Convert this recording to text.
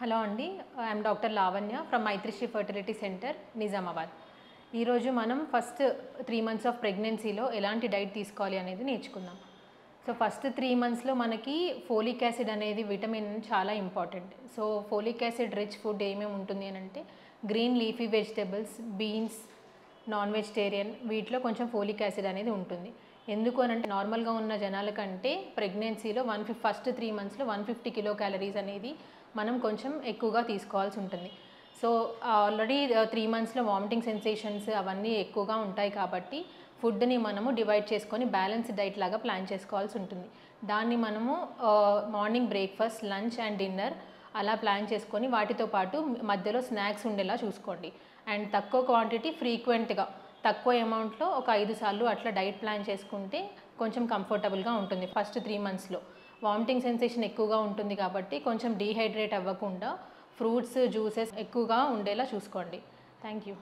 Hello అండి. I'm doctor Lavanya from Maitrisri fertility centre, Nizamabad. ఈరోజు మనం ఫస్ట్ 3 మంత్స్ ఆఫ్ ప్రెగ్నెన్సీలో ఎలాంటి డైట్ తీసుకోవాలి అనేది నేర్చుకుందాం. సో ఫస్ట్ 3 మంత్స్లో మనకి ఫోలిక్ యాసిడ్ అనేది విటమిన్ చాలా important. So folic acid rich food ఏమేమి ఉంటుంది అని అంటే green leafy vegetables, beans, non vegetarian వీటిలో కొంచెం ఫోలిక్ యాసిడ్ అనేది ఉంటుంది. ఎందుకు అని అంటే నార్మల్గా ఉన్న జనాల కంటే ప్రెగ్నెన్సీలో ఫస్ట్ 3 మంత్స్లో 150 కిలో క్యాలరీస్ అనేది మనం కొంచెం ఎక్కువగా తీసుకోవాల్సి ఉంటుంది. సో ఆల్రెడీ 3 మంత్స్లో వామిటింగ్ సెన్సేషన్స్ అవన్నీ ఎక్కువగా ఉంటాయి కాబట్టి ఫుడ్ని మనము డివైడ్ చేసుకొని బ్యాలెన్స్డ్ డైట్ లాగా ప్లాన్ చేసుకోవాల్సి ఉంటుంది. దాన్ని మనము morning breakfast, lunch and dinner అలా ప్లాన్ చేసుకొని వాటితో పాటు మధ్యలో స్నాక్స్ ఉండేలా చూసుకోండి. అండ్ తక్కువ క్వాంటిటీ ఫ్రీక్వెంట్గా తక్కువ అమౌంట్లో ఒక 5 సార్లు అట్లా డైట్ ప్లాన్ చేసుకుంటే కొంచెం కంఫర్టబుల్గా ఉంటుంది. ఫస్ట్ 3 మంత్స్లో వామిటింగ్ సెన్సేషన్ ఎక్కువగా ఉంటుంది కాబట్టి కొంచెం డీహైడ్రేట్ అవ్వకుండా ఫ్రూట్స్, జ్యూసెస్ ఎక్కువగా ఉండేలా చూసుకోండి. Thank you.